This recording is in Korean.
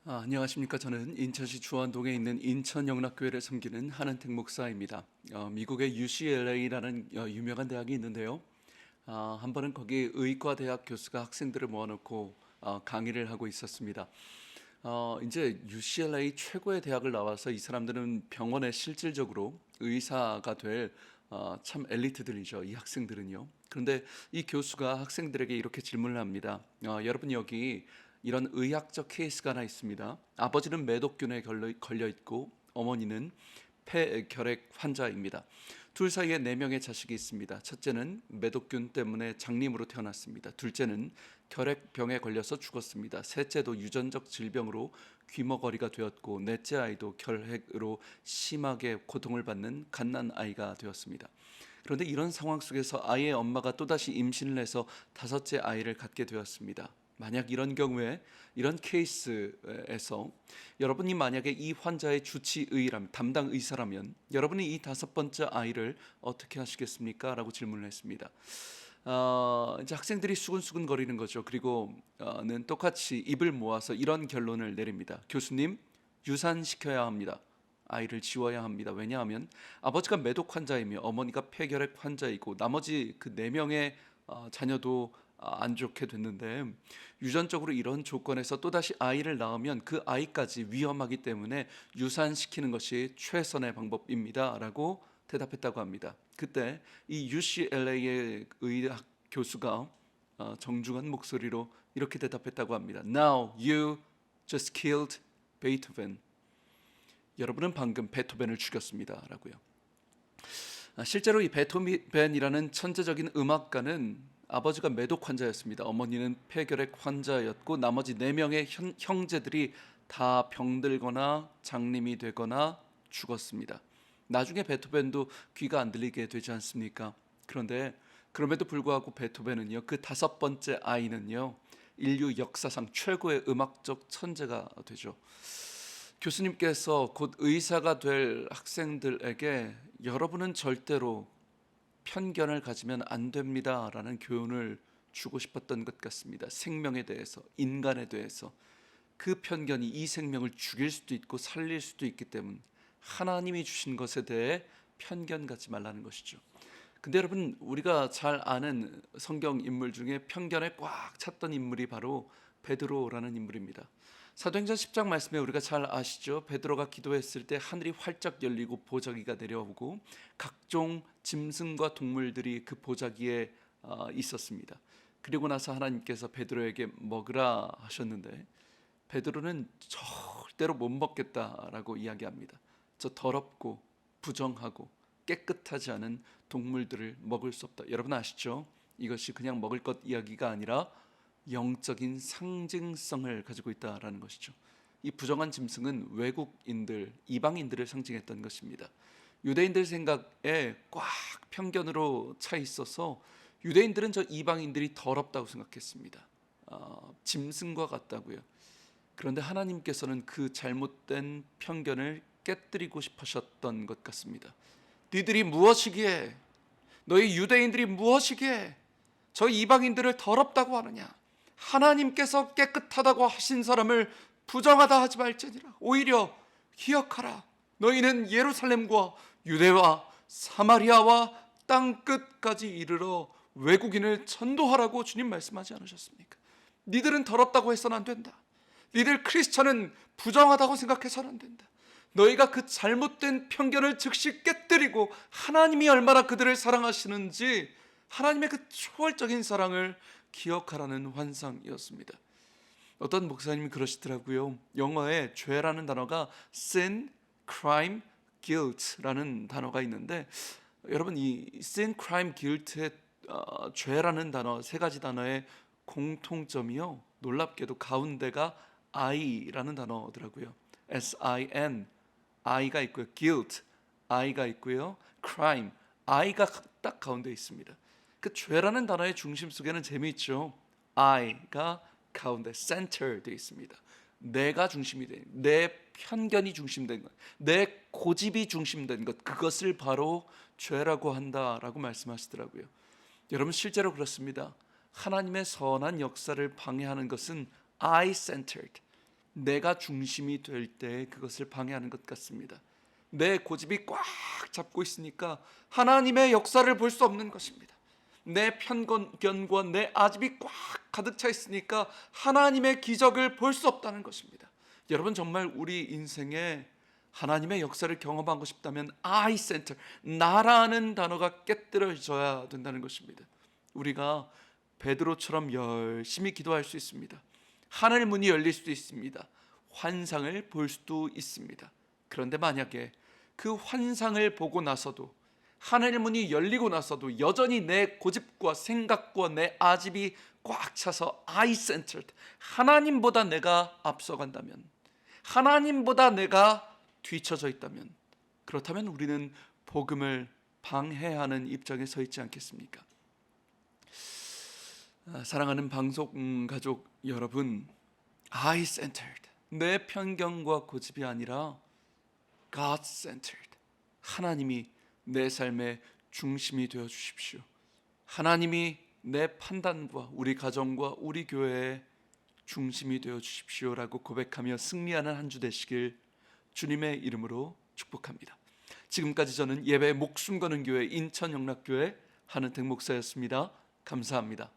안녕하십니까. 저는 인천시 주안동에 있는 인천영락교회를 섬기는 한은택 목사입니다. 미국의 UCLA라는 유명한 대학이 있는데요. 한 번은 거기 의과대학 교수가 학생들을 모아놓고 강의를 하고 있었습니다. 이제 UCLA 최고의 대학을 나와서 이 사람들은 병원에 실질적으로 의사가 될 참 엘리트들이죠. 이 학생들은요. 그런데 이 교수가 학생들에게 이렇게 질문을 합니다. 여러분, 여기 이런 의학적 케이스가 하나 있습니다. 아버지는 매독균에 걸려 있고 어머니는 폐결핵 환자입니다. 둘 사이에 4명의 자식이 있습니다. 첫째는 매독균 때문에 장님으로 태어났습니다. 둘째는 결핵병에 걸려서 죽었습니다. 셋째도 유전적 질병으로 귀머거리가 되었고, 넷째 아이도 결핵으로 심하게 고통을 받는 갓난 아이가 되었습니다. 그런데 이런 상황 속에서 아이의 엄마가 또다시 임신을 해서 5째 아이를 갖게 되었습니다. 만약 이런 경우에, 이런 케이스에서 여러분이 만약에 이 환자의 주치의라면, 담당 의사라면 여러분이 이 5번째 아이를 어떻게 하시겠습니까? 라고 질문을 했습니다. 이제 학생들이 수근수근 거리는 거죠. 그리고는 똑같이 입을 모아서 이런 결론을 내립니다. 교수님, 유산시켜야 합니다. 아이를 지워야 합니다. 왜냐하면 아버지가 매독 환자이며 어머니가 폐결핵 환자이고 나머지 그 4명의 자녀도 안 좋게 됐는데, 유전적으로 이런 조건에서 또다시 아이를 낳으면 그 아이까지 위험하기 때문에 유산시키는 것이 최선의 방법입니다 라고 대답했다고 합니다. 그때 이 UCLA의 의학 교수가 정중한 목소리로 이렇게 대답했다고 합니다. Now you just killed Beethoven. 여러분은 방금 베토벤을 죽였습니다 라고요. 실제로 이 베토벤이라는 천재적인 음악가는 아버지가 매독 환자였습니다. 어머니는 폐결핵 환자였고 나머지 4명의 형제들이 다 병들거나 장님이 되거나 죽었습니다. 나중에 베토벤도 귀가 안 들리게 되지 않습니까? 그런데 그럼에도 불구하고 베토벤은요, 그 5번째 아이는요, 인류 역사상 최고의 음악적 천재가 되죠. 교수님께서 곧 의사가 될 학생들에게 여러분은 절대로 편견을 가지면 안 됩니다 라는 교훈을 주고 싶었던 것 같습니다. 생명에 대해서, 인간에 대해서. 그 편견이 이 생명을 죽일 수도 있고 살릴 수도 있기 때문에 하나님이 주신 것에 대해 편견 갖지 말라는 것이죠. 근데 여러분, 우리가 잘 아는 성경 인물 중에 편견에 꽉 찼던 인물이 바로 베드로라는 인물입니다. 사도행전 10장 말씀에 우리가 잘 아시죠? 베드로가 기도했을 때 하늘이 활짝 열리고 보자기가 내려오고 각종 짐승과 동물들이 그 보자기에 있었습니다. 그리고 나서 하나님께서 베드로에게 먹으라 하셨는데 베드로는 절대로 못 먹겠다라고 이야기합니다. 저 더럽고 부정하고 깨끗하지 않은 동물들을 먹을 수 없다. 여러분 아시죠? 이것이 그냥 먹을 것 이야기가 아니라 영적인 상징성을 가지고 있다라는 것이죠. 이 부정한 짐승은 외국인들, 이방인들을 상징했던 것입니다. 유대인들 생각에 꽉 편견으로 차 있어서 유대인들은 저 이방인들이 더럽다고 생각했습니다. 짐승과 같다고요. 그런데 하나님께서는 그 잘못된 편견을 깨뜨리고 싶으셨던 것 같습니다. 너희들이 무엇이기에, 너희 유대인들이 무엇이기에 저 이방인들을 더럽다고 하느냐? 하나님께서 깨끗하다고 하신 사람을 부정하다 하지 말지니라. 오히려 기억하라. 너희는 예루살렘과 유대와 사마리아와 땅 끝까지 이르러 외국인을 전도하라고 주님 말씀하지 않으셨습니까? 니들은 더럽다고 해서는 안 된다. 니들 크리스천은 부정하다고 생각해서는 안 된다. 너희가 그 잘못된 편견을 즉시 깨뜨리고 하나님이 얼마나 그들을 사랑하시는지, 하나님의 그 초월적인 사랑을 기억하라는 환상이었습니다. 어떤 목사님이 그러시더라고요. 영어에 죄라는 단어가 sin, crime, guilt라는 단어가 있는데, 여러분 이 sin, crime, guilt의 죄라는 단어, 3가지 단어의 공통점이요, 놀랍게도 가운데가 I라는 단어더라고요. S-I-N, I가 있고요, guilt, I가 있고요, crime, I가 딱 가운데 있습니다. 그 죄라는 단어의 중심 속에는 재미있죠. I가 가운데 center 되어 있습니다. 내가 중심이 된, 내 편견이 중심된 것, 내 고집이 중심된 것, 그것을 바로 죄라고 한다라고 말씀하시더라고요. 여러분 실제로 그렇습니다. 하나님의 선한 역사를 방해하는 것은 I-centered, 내가 중심이 될 때 그것을 방해하는 것 같습니다. 내 고집이 꽉 잡고 있으니까 하나님의 역사를 볼 수 없는 것입니다. 내 편견과 내 아집이 꽉 가득 차 있으니까 하나님의 기적을 볼 수 없다는 것입니다. 여러분, 정말 우리 인생에 하나님의 역사를 경험하고 싶다면 I center, 나라는 단어가 깨뜨려져야 된다는 것입니다. 우리가 베드로처럼 열심히 기도할 수 있습니다. 하늘 문이 열릴 수도 있습니다. 환상을 볼 수도 있습니다. 그런데 만약에 그 환상을 보고 나서도, 하늘 문이 열리고 나서도 여전히 내 고집과 생각과 내 아집이 꽉 차서 I-centered, 하나님보다 내가 앞서간다면, 하나님보다 내가 뒤처져 있다면, 그렇다면 우리는 복음을 방해하는 입장에 서 있지 않겠습니까? 사랑하는 방송 가족 여러분, I-centered, 내 편견과 고집이 아니라 God-centered, 하나님이 내 삶의 중심이 되어 주십시오. 하나님이 내 판단과 우리 가정과 우리 교회의 중심이 되어 주십시오라고 고백하며 승리하는 한 주 되시길 주님의 이름으로 축복합니다. 지금까지 저는 예배에 목숨 거는 교회 인천영락교회 한은택 목사였습니다. 감사합니다.